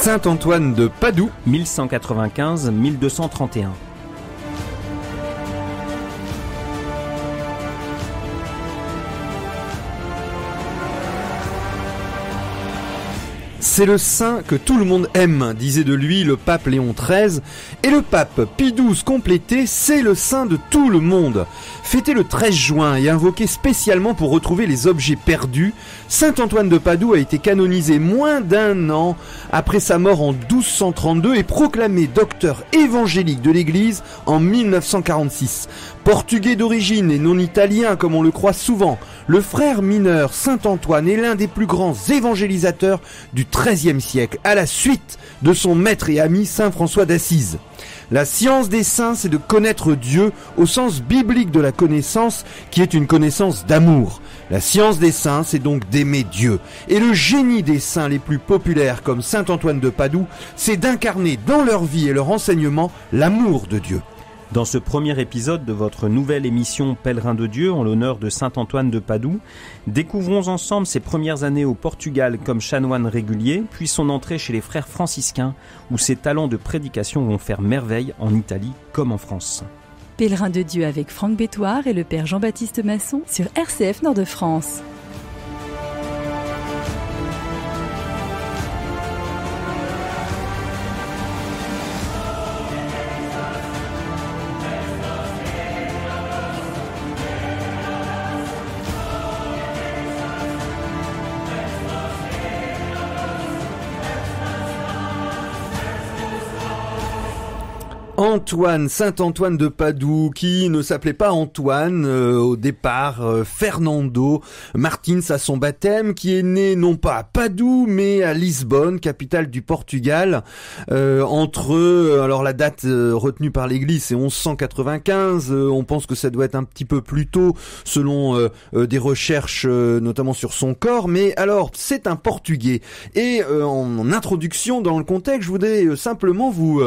Saint Antoine de Padoue, 1195-1231. c'est le saint que tout le monde aime, disait de lui le pape Léon XIII, et le pape Pie XII complété, c'est le saint de tout le monde. Fêté le 13 juin et invoqué spécialement pour retrouver les objets perdus, Saint Antoine de Padoue a été canonisé moins d'un an après sa mort en 1232 et proclamé docteur évangélique de l'Église en 1946. Portugais d'origine et non italien comme on le croit souvent, le frère mineur Saint Antoine est l'un des plus grands évangélisateurs du XIIIe siècle, à la suite de son maître et ami Saint François d'Assise. La science des saints, c'est de connaître Dieu au sens biblique de la connaissance, qui est une connaissance d'amour. La science des saints, c'est donc d'aimer Dieu. Et le génie des saints les plus populaires, comme Saint Antoine de Padoue, c'est d'incarner dans leur vie et leur enseignement l'amour de Dieu. Dans ce premier épisode de votre nouvelle émission Pèlerin de Dieu en l'honneur de Saint Antoine de Padoue, découvrons ensemble ses premières années au Portugal comme chanoine régulier, puis son entrée chez les frères franciscains où ses talents de prédication vont faire merveille en Italie comme en France. Pèlerin de Dieu avec Franck Bétoir et le père Jean-Baptiste Masson sur RCF Nord-de-France. Antoine, Saint Antoine de Padoue, qui ne s'appelait pas Antoine au départ, Fernando Martins à son baptême, qui est né non pas à Padoue mais à Lisbonne, capitale du Portugal, alors la date retenue par l'Église c'est 1195, on pense que ça doit être un petit peu plus tôt selon des recherches notamment sur son corps, mais alors c'est un Portugais et en introduction dans le contexte, je voudrais simplement vous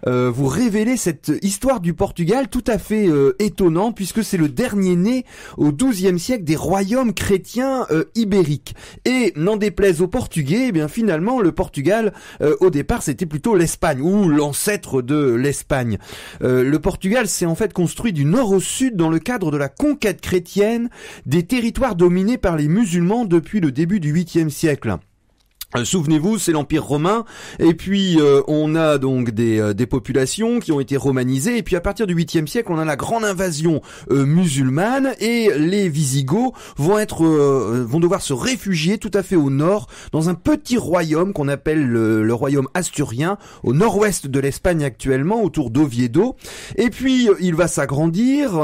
révéler cette histoire du Portugal tout à fait étonnant puisque c'est le dernier né au XIIe siècle des royaumes chrétiens ibériques. Et n'en déplaise aux Portugais, eh bien finalement le Portugal au départ c'était plutôt l'Espagne ou l'ancêtre de l'Espagne. Le Portugal s'est en fait construit du nord au sud dans le cadre de la conquête chrétienne des territoires dominés par les musulmans depuis le début du 8e siècle. Souvenez-vous, c'est l'Empire romain, et puis on a donc des populations qui ont été romanisées, et puis à partir du 8e siècle, on a la grande invasion musulmane, et les Visigoths vont devoir se réfugier tout à fait au nord, dans un petit royaume qu'on appelle le royaume asturien, au nord-ouest de l'Espagne actuellement, autour d'Oviedo, et puis il va s'agrandir,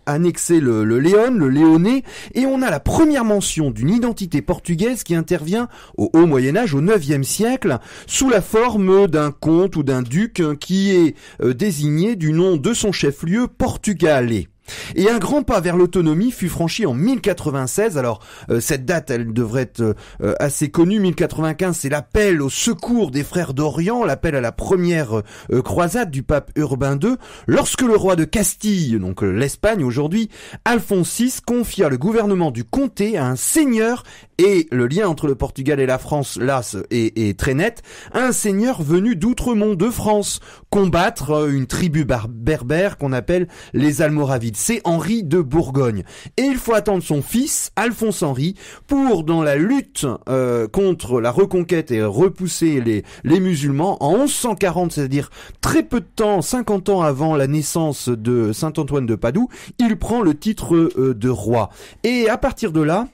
annexer le Léon, le Léonais, et on a la première mention d'une identité portugaise qui intervient au Haut Moyen-Âge, au 9e siècle, sous la forme d'un comte ou d'un duc qui est désigné du nom de son chef-lieu, Portugalé. Et un grand pas vers l'autonomie fut franchi en 1096. Alors cette date, elle devrait être assez connue. 1095, c'est l'appel au secours des frères d'Orient, l'appel à la première croisade du pape Urbain II, lorsque le roi de Castille, donc l'Espagne aujourd'hui, Alphonse VI, confia le gouvernement du comté à un seigneur, et le lien entre le Portugal et la France, là, est très net, un seigneur venu d'Outremont de France, combattre une tribu berbère qu'on appelle les Almoravides. C'est Henri de Bourgogne. Et il faut attendre son fils, Alphonse Henri, pour, dans la lutte contre la reconquête et repousser les musulmans, en 1140, c'est-à-dire très peu de temps, 50 ans avant la naissance de Saint Antoine de Padoue, il prend le titre de roi. Et à partir de là,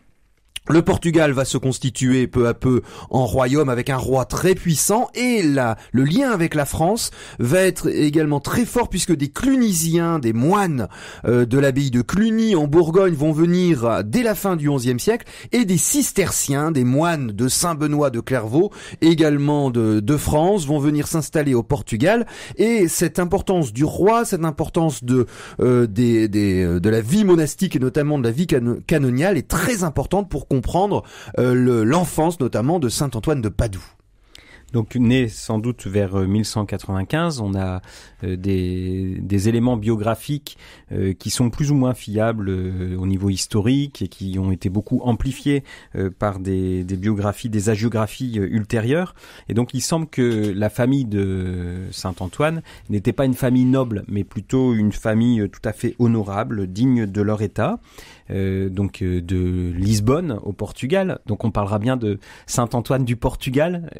le Portugal va se constituer peu à peu en royaume avec un roi très puissant, et le lien avec la France va être également très fort puisque des Clunisiens, des moines de l'abbaye de Cluny en Bourgogne vont venir dès la fin du XIe siècle, et des cisterciens, des moines de Saint-Benoît de Clairvaux, également de France, vont venir s'installer au Portugal. Et cette importance du roi, cette importance de la vie monastique et notamment de la vie canoniale est très importante pour comprendre l'enfance notamment de Saint Antoine de Padoue. Donc né sans doute vers 1195, on a des éléments biographiques qui sont plus ou moins fiables au niveau historique et qui ont été beaucoup amplifiés par des biographies, des hagiographies ultérieures. Et donc il semble que la famille de Saint-Antoine n'était pas une famille noble, mais plutôt une famille tout à fait honorable, digne de leur état. De Lisbonne au Portugal. Donc on parlera bien de Saint-Antoine du Portugal.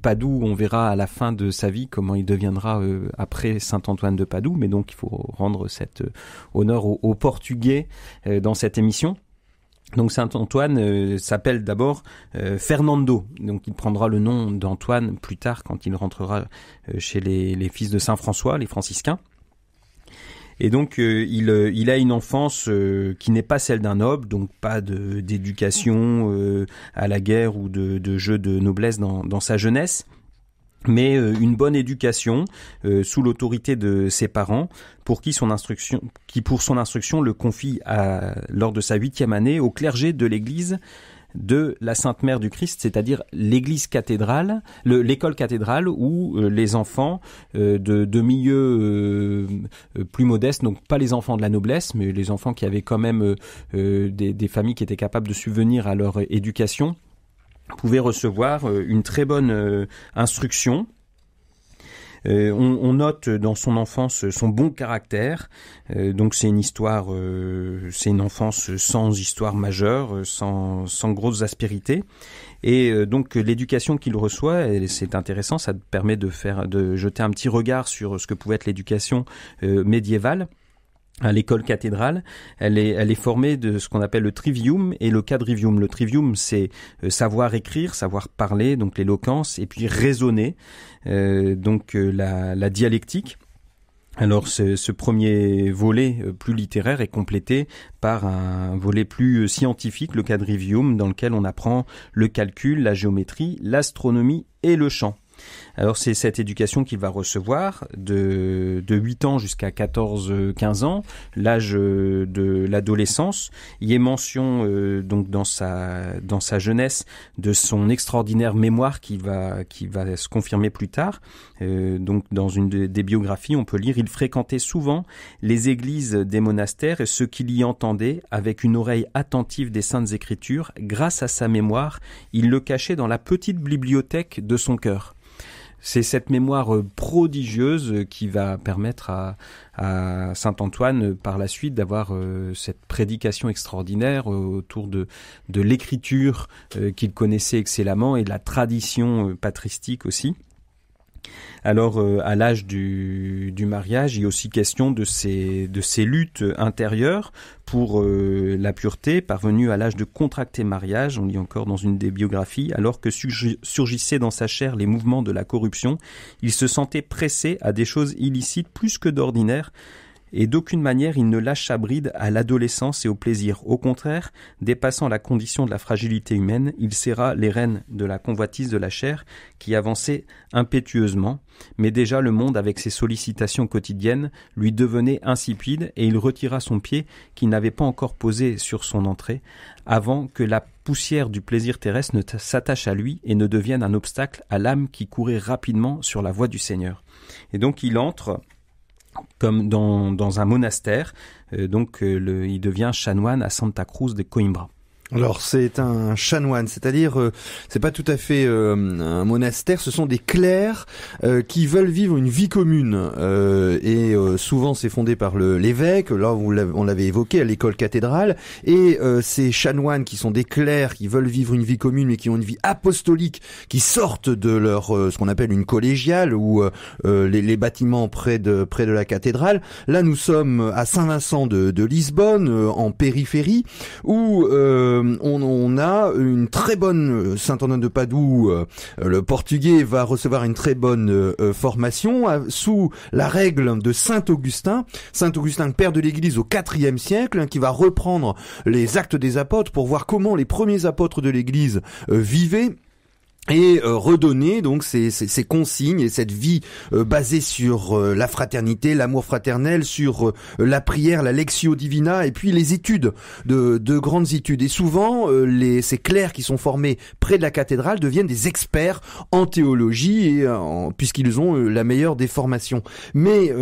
Padoue, on verra à la fin de sa vie comment il deviendra après Saint-Antoine de Padoue. Mais donc il faut rendre cet honneur aux Portugais dans cette émission. Donc Saint-Antoine s'appelle d'abord Fernando. Donc il prendra le nom d'Antoine plus tard quand il rentrera chez les fils de Saint-François, les franciscains. Et donc il a une enfance qui n'est pas celle d'un noble, donc pas d'éducation à la guerre ou de jeu de noblesse dans sa jeunesse, mais une bonne éducation sous l'autorité de ses parents, qui pour son instruction le confie lors de sa 8e année au clergé de l'église de la Sainte Mère du Christ, c'est-à-dire l'église cathédrale, l'école cathédrale où les enfants de milieux plus modestes, donc pas les enfants de la noblesse, mais les enfants qui avaient quand même des familles qui étaient capables de subvenir à leur éducation, pouvaient recevoir une très bonne instruction. On note dans son enfance son bon caractère, donc c'est une enfance sans histoire majeure, sans grosses aspérités, et donc l'éducation qu'il reçoit, c'est intéressant, ça permet de jeter un petit regard sur ce que pouvait être l'éducation médiévale. À l'école cathédrale, elle est formée de ce qu'on appelle le trivium et le quadrivium. Le trivium, c'est savoir écrire, savoir parler, donc l'éloquence, et puis raisonner, la dialectique. Alors ce premier volet plus littéraire est complété par un volet plus scientifique, le quadrivium, dans lequel on apprend le calcul, la géométrie, l'astronomie et le chant. Alors c'est cette éducation qu'il va recevoir de 8 ans jusqu'à 14-15 ans, l'âge de l'adolescence. Il y a mention donc dans sa jeunesse de son extraordinaire mémoire qui va se confirmer plus tard. Donc dans une des biographies, on peut lire: il fréquentait souvent les églises des monastères et ceux qui l'y entendaient avec une oreille attentive des saintes écritures. Grâce à sa mémoire, il le cachait dans la petite bibliothèque de son cœur. C'est cette mémoire prodigieuse qui va permettre à Saint-Antoine par la suite d'avoir cette prédication extraordinaire autour de l'écriture qu'il connaissait excellemment et de la tradition patristique aussi. Alors, à l'âge du mariage, il y a aussi question de ces luttes intérieures pour la pureté, parvenu à l'âge de contracter mariage, on lit encore dans une des biographies, alors que surgissaient dans sa chair les mouvements de la corruption, il se sentait pressé à des choses illicites plus que d'ordinaire, et d'aucune manière il ne lâcha bride à l'adolescence et au plaisir. Au contraire, dépassant la condition de la fragilité humaine, il serra les rênes de la convoitise de la chair qui avançait impétueusement, mais déjà le monde avec ses sollicitations quotidiennes lui devenait insipide et il retira son pied qu'il n'avait pas encore posé sur son entrée avant que la poussière du plaisir terrestre ne s'attache à lui et ne devienne un obstacle à l'âme qui courait rapidement sur la voie du Seigneur. Et donc il entre comme dans un monastère, il devient chanoine à Santa Cruz de Coimbra. Alors c'est un chanoine, c'est-à-dire c'est pas tout à fait un monastère, ce sont des clercs qui veulent vivre une vie commune et souvent c'est fondé par l'évêque, là on l'avait évoqué à l'école cathédrale, et ces chanoines qui sont des clercs qui veulent vivre une vie commune mais qui ont une vie apostolique, qui sortent de leur ce qu'on appelle une collégiale ou les bâtiments près de la cathédrale. Là nous sommes à Saint-Vincent de Lisbonne, en périphérie, où on a une très bonne Saint-Antoine de Padoue, le portugais va recevoir une très bonne formation sous la règle de Saint-Augustin, père de l'Église au IVe siècle, qui va reprendre les Actes des Apôtres pour voir comment les premiers apôtres de l'Église vivaient. et redonner donc ces consignes et cette vie basée sur la fraternité, l'amour fraternel, sur la prière, la lectio divina et puis les études de grandes études. Et souvent ces clercs qui sont formés près de la cathédrale deviennent des experts en théologie et puisqu'ils ont la meilleure des formations. Mais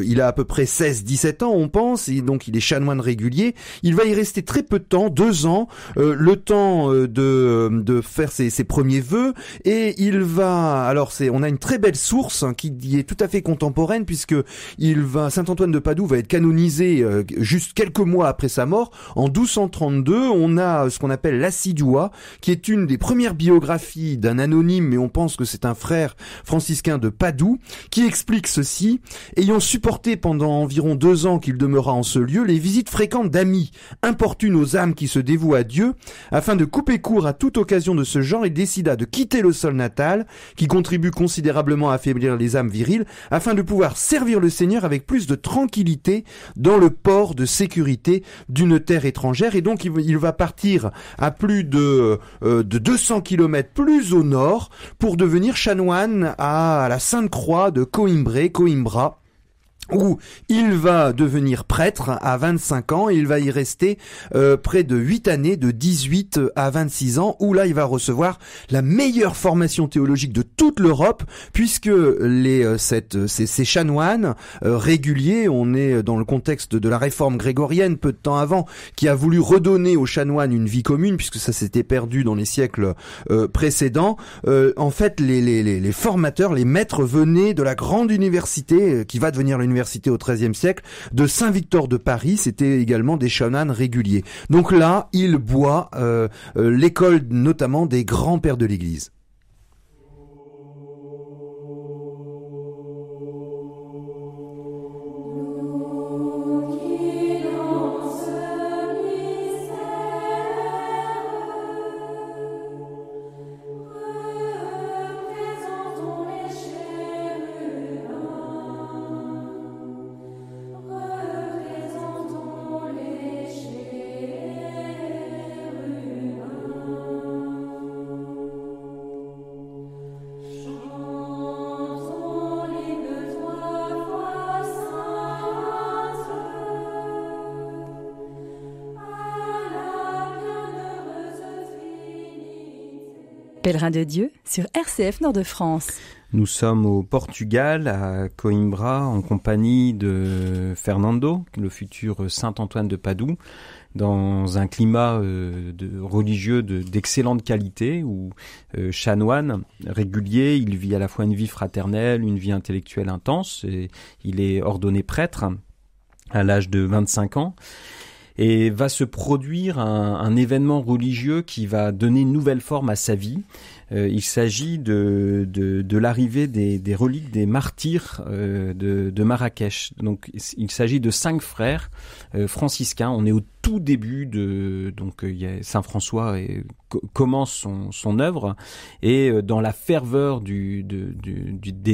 il a à peu près 16-17 ans on pense, et donc il est chanoine régulier. Il va y rester très peu de temps, 2 ans, le temps de faire ses premiers vœux, et il va, on a une très belle source qui est tout à fait contemporaine, puisque Saint Antoine de Padoue va être canonisé juste quelques mois après sa mort. En 1232, on a ce qu'on appelle l'Assidua, qui est une des premières biographies d'un anonyme, mais on pense que c'est un frère franciscain de Padoue, qui explique ceci: ayant supporté pendant environ 2 ans qu'il demeura en ce lieu les visites fréquentes d'amis importunes aux âmes qui se dévouent à Dieu, afin de couper court à toute occasion de ce genre, il décida de quitter le sol natal, qui contribue considérablement à affaiblir les âmes viriles, afin de pouvoir servir le Seigneur avec plus de tranquillité dans le port de sécurité d'une terre étrangère. Et donc il va partir à plus de 200 km plus au nord pour devenir chanoine à la Sainte-Croix de Coimbra, où il va devenir prêtre à 25 ans, et il va y rester près de 8 années, de 18 à 26 ans, où là il va recevoir la meilleure formation théologique de toute l'Europe, puisque ces chanoines réguliers, on est dans le contexte de la réforme grégorienne peu de temps avant, qui a voulu redonner aux chanoines une vie commune, puisque ça s'était perdu dans les siècles précédents. En fait, les formateurs, les maîtres venaient de la grande université qui va devenir l'université au XIIIe siècle de Saint-Victor de Paris. C'était également des chanoines réguliers. Donc là, il boit l'école notamment des grands pères de l'Église. Pèlerin de Dieu sur RCF Nord-de-France. Nous sommes au Portugal, à Coimbra, en compagnie de Fernando, le futur Saint Antoine de Padoue, dans un climat religieux d'excellente qualité, où chanoine régulier, il vit à la fois une vie fraternelle, une vie intellectuelle intense, et il est ordonné prêtre à l'âge de 25 ans. Et va se produire un événement religieux qui va donner une nouvelle forme à sa vie. Il s'agit de l'arrivée des reliques des martyrs de Marrakech. Donc il s'agit de 5 frères franciscains. On est au tout début Saint François commence son œuvre, et dans la ferveur des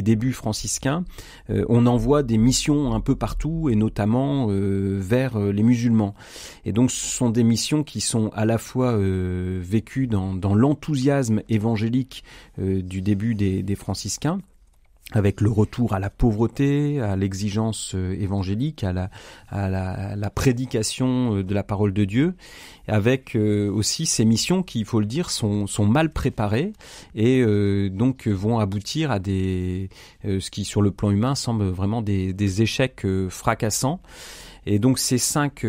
débuts franciscains, on envoie des missions un peu partout, et notamment vers les musulmans. Et donc ce sont des missions qui sont à la fois vécues dans l'enthousiasme évangélique du début des franciscains, avec le retour à la pauvreté, à l'exigence évangélique, à la prédication de la parole de Dieu, avec aussi ces missions qui, il faut le dire, sont mal préparées, et donc vont aboutir à ce qui, sur le plan humain, semble vraiment des échecs fracassants. Et donc ces cinq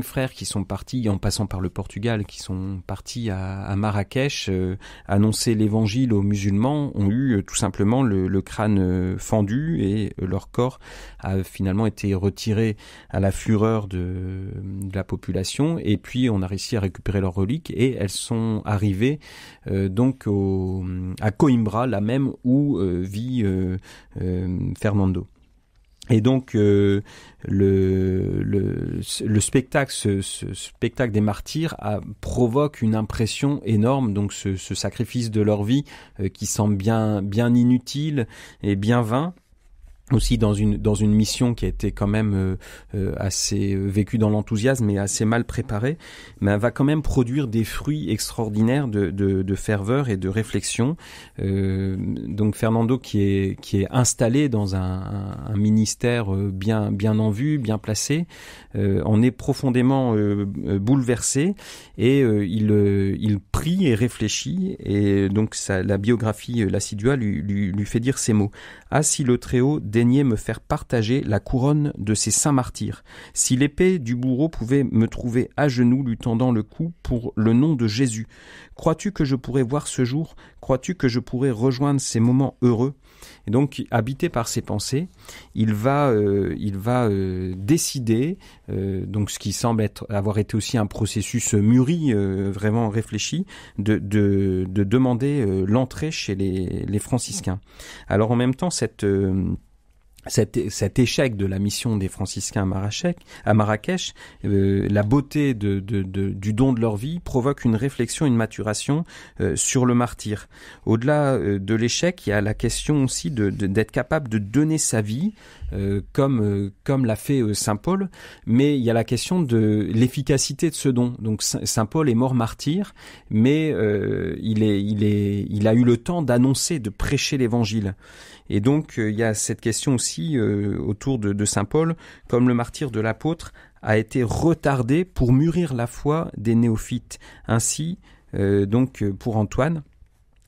frères qui sont partis, en passant par le Portugal, qui sont partis à Marrakech, annoncer l'évangile aux musulmans, ont eu tout simplement le crâne fendu, et leur corps a finalement été retiré à la fureur de la population. Et puis on a réussi à récupérer leurs reliques, et elles sont arrivées donc à Coimbra, là même où vit Fernando. Et donc le spectacle, ce spectacle des martyrs provoque une impression énorme. Donc ce sacrifice de leur vie qui semble bien inutile et bien vain, aussi dans une mission qui a été quand même assez vécue dans l'enthousiasme et assez mal préparée, mais elle va quand même produire des fruits extraordinaires de ferveur et de réflexion. Donc Fernando qui est installé dans un ministère bien en vue, bien placé, en est profondément bouleversé et il prie et réfléchit, et donc la biographie l'Assidua lui fait dire ces mots: ah, si le Très-Haut daignait me faire partager la couronne de ces saints martyrs, si l'épée du bourreau pouvait me trouver à genoux lui tendant le cou pour le nom de Jésus, crois-tu que je pourrais voir ce jour? Crois-tu que je pourrais rejoindre ces moments heureux? Et donc, habité par ces pensées, il va décider, donc ce qui semble avoir été aussi un processus mûri, vraiment réfléchi, de demander l'entrée chez les franciscains. Alors en même temps, cet échec de la mission des franciscains à Marrakech, la beauté du don de leur vie provoque une réflexion, une maturation sur le martyr. Au-delà de l'échec, il y a la question aussi d'être capable de donner sa vie, comme l'a fait saint Paul, mais il y a la question de l'efficacité de ce don. Donc saint Paul est mort martyr, mais il a eu le temps d'annoncer, de prêcher l'évangile. Et donc, il y a cette question aussi autour de saint Paul, comme le martyre de l'apôtre a été retardé pour mûrir la foi des néophytes. Ainsi, donc pour Antoine,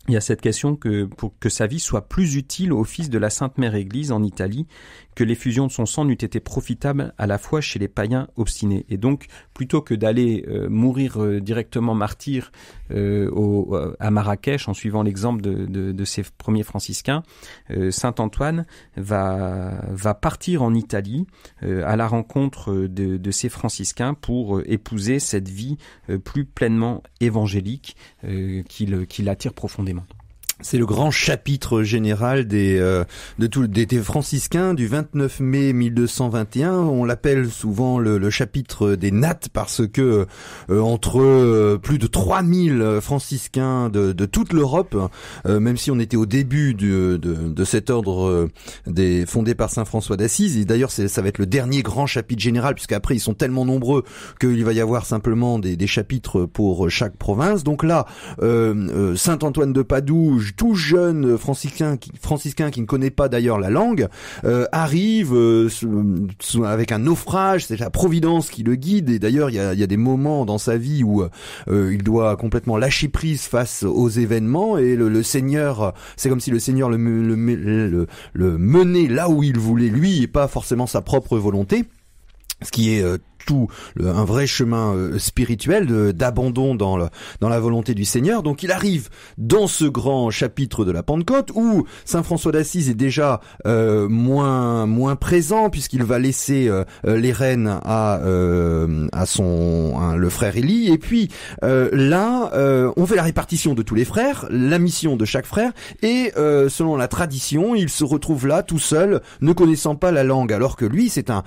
il y a cette question pour que sa vie soit plus utile au fils de la Sainte Mère Église en Italie, que l'effusion de son sang n'eût été profitable à la fois chez les païens obstinés. Et donc, plutôt que d'aller mourir directement martyr à Marrakech, en suivant l'exemple de ces premiers franciscains, saint Antoine va partir en Italie à la rencontre de ces franciscains pour épouser cette vie plus pleinement évangélique qui l'attire profondément. C'est le grand chapitre général des franciscains du 29 mai 1221. On l'appelle souvent le chapitre des nattes parce que entre plus de 3000 franciscains de toute l'Europe, même si on était au début de cet ordre fondé par saint François d'Assise, et d'ailleurs ça va être le dernier grand chapitre général, puisqu'après ils sont tellement nombreux qu'il va y avoir simplement des chapitres pour chaque province. Donc là, saint Antoine de Padoue, tout jeune franciscain qui ne connaît pas d'ailleurs la langue, arrive avec un naufrage. C'est la providence qui le guide, et d'ailleurs il y a des moments dans sa vie où il doit complètement lâcher prise face aux événements, et le Seigneur, c'est comme si le Seigneur le menait là où il voulait lui, et pas forcément sa propre volonté, ce qui est un vrai chemin spirituel d'abandon dans la volonté du Seigneur. Donc il arrive dans ce grand chapitre de la Pentecôte où saint François d'Assise est déjà moins présent, puisqu'il va laisser les rênes à le frère Élie, et puis là on fait la répartition de tous les frères, la mission de chaque frère, et selon la tradition il se retrouve là tout seul, ne connaissant pas la langue, alors que lui c'est un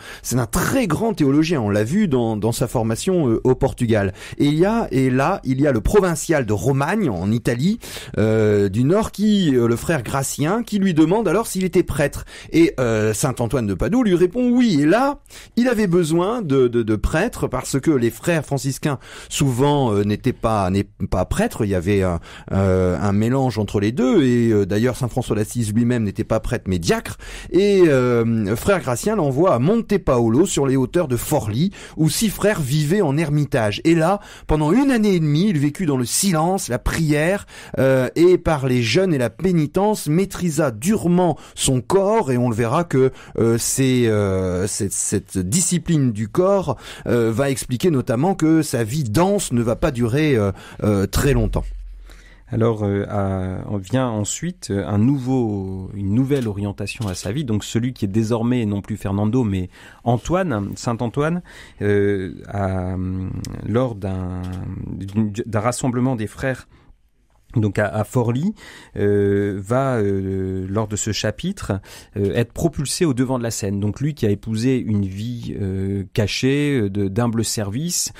très grand théologien. On l'a vu dans sa formation au Portugal. Et là, il y a le provincial de Romagne, en Italie, du Nord, le frère Gratien, qui lui demande alors s'il était prêtre. Et saint Antoine de Padoue lui répond oui. Et là, il avait besoin de prêtres, parce que les frères franciscains, souvent, n'étaient pas prêtres. Il y avait un mélange entre les deux. Et d'ailleurs, saint François d'Assise lui-même n'était pas prêtre, mais diacre. Et frère Gratien l'envoie à Monte Paolo, sur les hauteurs de Forlì, où 6 frères vivaient en ermitage. Et là, pendant 1 année et demie, il vécut dans le silence, la prière, et par les jeûnes et la pénitence, maîtrisa durement son corps. Et on le verra que cette discipline du corps va expliquer notamment que sa vie dense ne va pas durer très longtemps. Alors, on vient ensuite une nouvelle orientation à sa vie. Donc, celui qui est désormais non plus Fernando, mais Saint Antoine, lors d'un rassemblement des frères donc à Forlì, va lors de ce chapitre être propulsé au devant de la scène. Donc lui qui a épousé une vie cachée, d'humble service,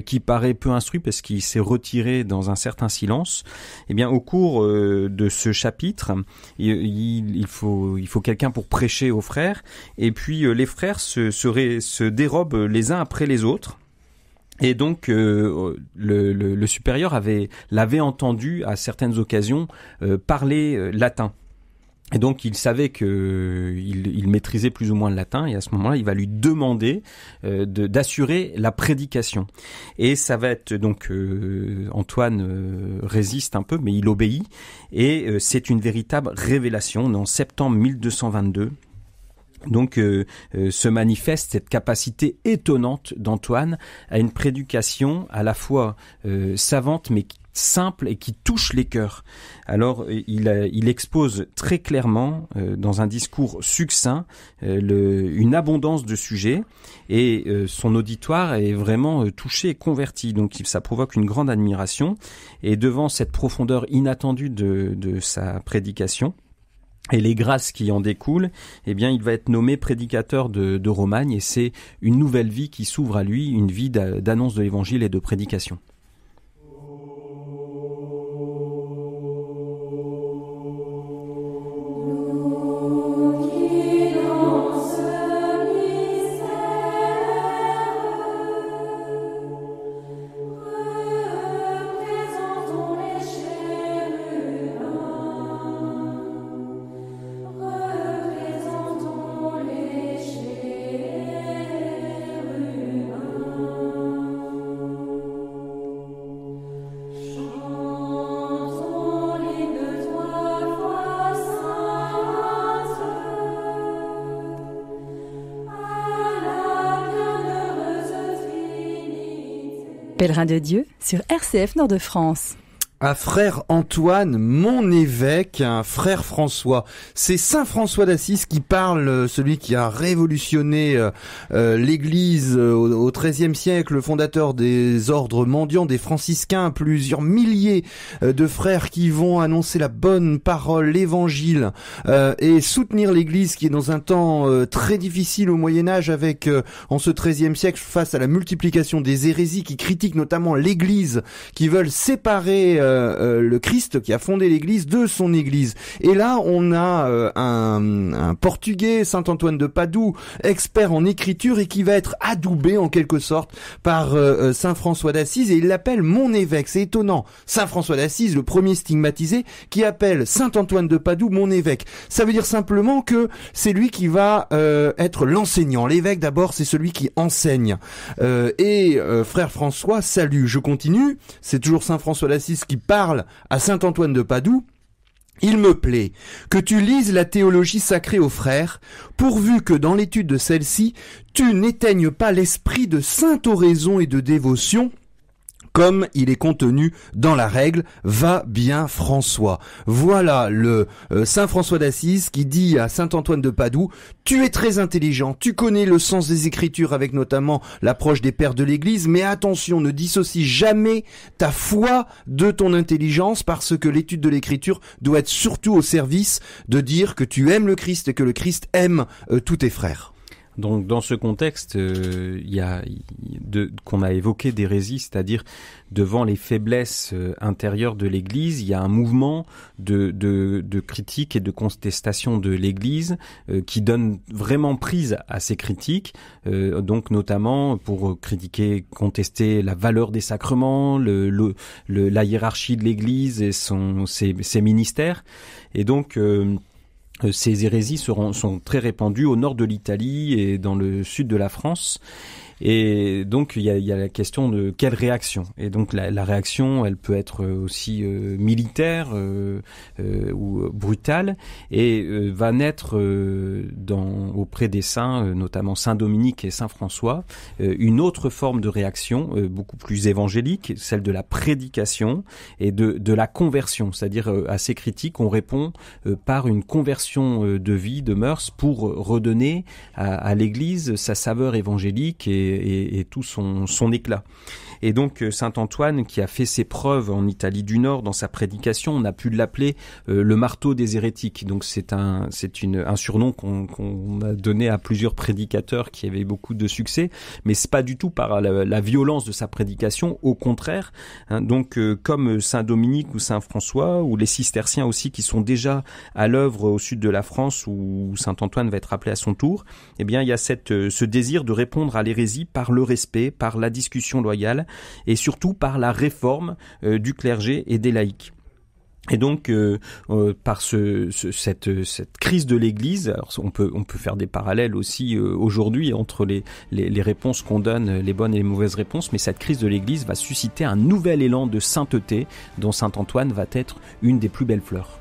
qui paraît peu instruit parce qu'il s'est retiré dans un certain silence. Eh bien, au cours de ce chapitre, il faut quelqu'un pour prêcher aux frères. Et puis les frères se dérobent les uns après les autres. Et donc le supérieur l'avait entendu à certaines occasions parler latin. Et donc il savait que il maîtrisait plus ou moins le latin, et à ce moment-là, il va lui demander d'assurer la prédication. Et ça va être donc Antoine résiste un peu, mais il obéit, et c'est une véritable révélation. En septembre 1222. Donc se manifeste cette capacité étonnante d'Antoine à une prédication à la fois savante mais simple et qui touche les cœurs. Alors il expose très clairement dans un discours succinct une abondance de sujets, et son auditoire est vraiment touché et converti. Donc ça provoque une grande admiration, et devant cette profondeur inattendue de sa prédication et les grâces qui en découlent, eh bien, il va être nommé prédicateur de Romagne, et c'est une nouvelle vie qui s'ouvre à lui, une vie d'annonce de l'évangile et de prédication. Pèlerin de Dieu sur RCF Nord-de-France. À frère Antoine, mon évêque, un frère François. C'est Saint François d'Assise qui parle, celui qui a révolutionné l'Église au XIIIe siècle, le fondateur des ordres mendiants, des franciscains, plusieurs milliers de frères qui vont annoncer la bonne parole, l'Évangile, et soutenir l'Église qui est dans un temps très difficile au Moyen-Âge, avec en ce XIIIe siècle, face à la multiplication des hérésies qui critiquent notamment l'Église, qui veulent séparer le Christ qui a fondé l'Église de son Église. Et là, on a un Portugais, Saint Antoine de Padoue, expert en écriture, et qui va être adoubé en quelque sorte par Saint François d'Assise, et il l'appelle mon évêque. C'est étonnant. Saint François d'Assise, le premier stigmatisé, qui appelle Saint Antoine de Padoue mon évêque. Ça veut dire simplement que c'est lui qui va être l'enseignant. L'évêque, d'abord, c'est celui qui enseigne. Frère François, salut. Je continue. C'est toujours Saint François d'Assise qui parle à Saint Antoine de Padoue. Il me plaît que tu lises la théologie sacrée aux frères, pourvu que dans l'étude de celle-ci, tu n'éteignes pas l'esprit de sainte oraison et de dévotion, comme il est contenu dans la règle. Va bien François. Voilà le Saint François d'Assise qui dit à Saint Antoine de Padoue: tu es très intelligent, tu connais le sens des Écritures, avec notamment l'approche des pères de l'Église, mais attention, ne dissocie jamais ta foi de ton intelligence, parce que l'étude de l'Écriture doit être surtout au service de dire que tu aimes le Christ et que le Christ aime tous tes frères. Donc dans ce contexte, il y a qu'on a évoqué d'hérésie, c'est-à-dire devant les faiblesses intérieures de l'Église, il y a un mouvement de critique et de contestation de l'Église qui donne vraiment prise à ces critiques, donc notamment pour critiquer, contester la valeur des sacrements, la hiérarchie de l'Église et ses ministères, et donc ces hérésies sont très répandues au nord de l'Italie et dans le sud de la France. Et donc il y a la question de quelle réaction. Et donc la réaction, elle peut être aussi militaire ou brutale, et va naître auprès des saints, notamment Saint Dominique et Saint François, une autre forme de réaction beaucoup plus évangélique, celle de la prédication et de la conversion. C'est-à-dire à ces critiques, on répond par une conversion de vie, de mœurs, pour redonner à l'Église sa saveur évangélique et tout son éclat. Et donc saint Antoine, qui a fait ses preuves en Italie du Nord dans sa prédication, on a pu l'appeler le marteau des hérétiques. Donc c'est un surnom qu'on a donné à plusieurs prédicateurs qui avaient beaucoup de succès, mais c'est pas du tout par la violence de sa prédication, au contraire. Donc comme saint Dominique ou saint François ou les cisterciens aussi, qui sont déjà à l'œuvre au sud de la France où saint Antoine va être appelé à son tour, eh bien il y a ce désir de répondre à l'hérésie par le respect, par la discussion loyale et surtout par la réforme du clergé et des laïcs. Et donc par cette crise de l'Église, alors on peut faire des parallèles aussi aujourd'hui entre les réponses qu'on donne, les bonnes et les mauvaises réponses, mais cette crise de l'Église va susciter un nouvel élan de sainteté dont saint Antoine va être une des plus belles fleurs.